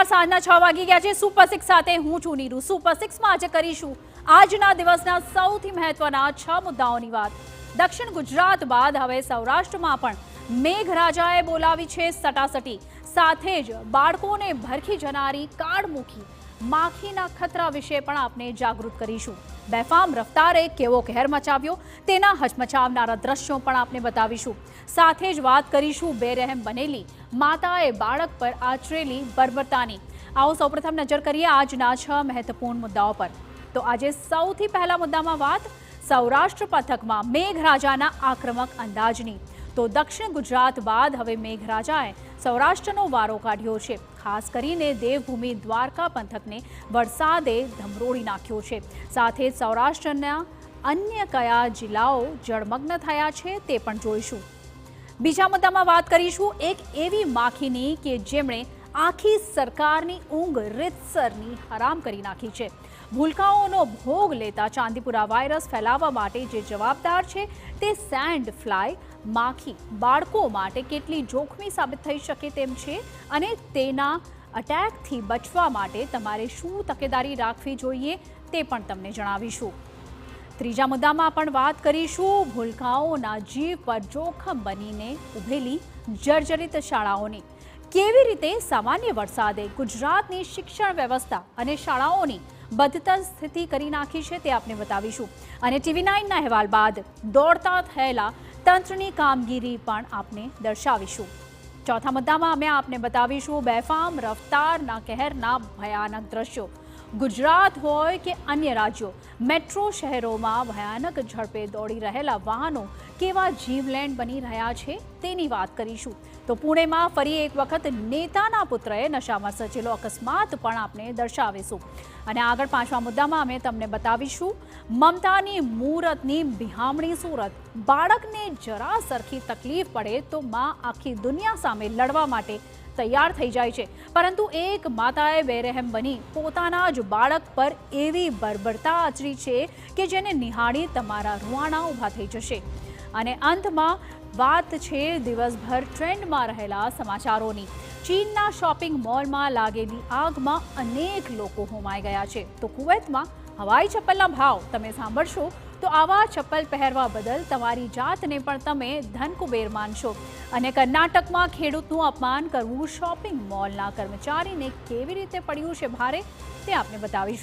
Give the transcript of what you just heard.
નમસ્કાર, સાંજના 6 વાગી ગયા છે। સુપર 6 સાથે હું છું નીરુ। સુપર 6 માં આજે કરીશું આજના દિવસના સૌથી મહત્વના 6 મુદ્દાઓની વાત। દક્ષિણ ગુજરાત બાદ હવે સૌરાષ્ટ્રમાં પણ મેઘરાજાએ બોલાવી છે સટાસટી। સાથે જ બાળકોને ભરખી જનારી કાળમુખી માખીના ખતરા વિશે પણ આપણે જાગૃત કરીશું। બેફામ રફતારે કેવો કહેર મચાવ્યો તેના હચમચાવનારા દ્રશ્યો પણ આપણે બતાવીશું। સાથે જ વાત કરીશું બેરહેમ બનેલી માતાએ બાળક પર આચરેલી બર્બરતાની। આવો સૌપ્રથમ નજર કરીએ આજના 6 મહત્વપૂર્ણ મુદ્દાઓ પર। તો આજે સૌથી પહેલા મુદ્દામાં વાત સૌરાષ્ટ્ર પંથકમાં મેઘરાજાના આક્રમક અંદાજની। તો દક્ષિણ ગુજરાત બાદ હવે મેઘરાજાએ સૌરાષ્ટ્રનો વારો કાઢ્યો છે। ખાસ કરીને દેવભૂમિ દ્વારકા પંથકને વરસાદે ધમરોળી નાખ્યો છે। સાથે જ સૌરાષ્ટ્રના અન્ય કયા જિલ્લાઓ જળમગ્ન થયા છે તે પણ જોઈશું। બીજા મુદ્દામાં વાત કરીશું એક એવી માખીની કે જેમણે આખી સરકારની ઊંઘ રીતસરની હરામ કરી નાખી છે। ભૂલકાઓનો ભોગ લેતા ચાંદીપુરા વાયરસ ફેલાવવા માટે જે જવાબદાર છે તે સેન્ડ ફ્લાય માખી બાળકો માટે કેટલી જોખમી સાબિત થઈ શકે તેમ છે અને તેના અટેકથી બચવા માટે તમારે શું તકેદારી રાખવી જોઈએ તે પણ તમને જણાવીશું। ત્રીજા મુદ્દામાં પણ વાત કરીશું ભૂલકાઓના જીવ પર જોખમ બનીને ઉભેલી જર્જરિત શાળાઓની। કેવી રીતે સામાન્ય વરસાદે ગુજરાતની શિક્ષણ વ્યવસ્થા અને શાળાઓની બદતર સ્થિતિ કરી નાખી છે તે આપણે બતાવીશું અને TV9ના અહેવાલ બાદ દોડતા થયેલા તંત્રની કામગીરી પણ આપણે દર્શાવીશું। ચોથા મુદ્દામાં અમે આપને બતાવીશું બેફામ રફતારના કહેરના ભયાનક દ્રશ્યો। ગુજરાત હોય કે અન્ય રાજ્યો મેટ્રો શહેરોમાં ભયાનક ઝડપે દોડી રહેલા વાહનો કેવા જીવલેણ બની રહ્યા છે તેની વાત કરીશું। તો પુણેમાં ફરી એક વખત નેતાના પુત્રએ નશામાં સર્જેલો અકસ્માત પણ આપણે દર્શાવીશું અને આગળ પાંચમા મુદ્દામાં અમે તમને બતાવીશું મમતાની મુહૂર્તની બિહામણી સુરત। બાળકને જરા સરખી તકલીફ પડે તો માં આખી દુનિયા સામે લડવા માટે તૈયાર થઈ જાય છે, પરંતુ એક માતાએ બેરહેમ બની પોતાના જ બાળક પર એવી બર્બરતા આચરી છે કે જેને નિહાળી તમારા રૂવાણા ઊભા થઈ જશે। અને અંતમાં વાત છે દિવસભર ટ્રેન્ડમાં રહેલા સમાચારોની। ચીનના શોપિંગ મોલમાં લાગેલી આગમાં અનેક લોકો હોમાઈ ગયા છે। તો કુવૈતમાં હવાઈ ચપ્પલના ભાવ તમે સાંભળશો તો આવા ચપ્પલ પહેરવા બદલ તમારી જાતને પણ તમે ધનકુબેર માનશો। અને કર્ણાટકમાં ખેડૂતનું અપમાન કરવું શોપિંગ મોલના કર્મચારીને કેવી રીતે પડ્યું છે ભારે તે આપણે બતાવીશું।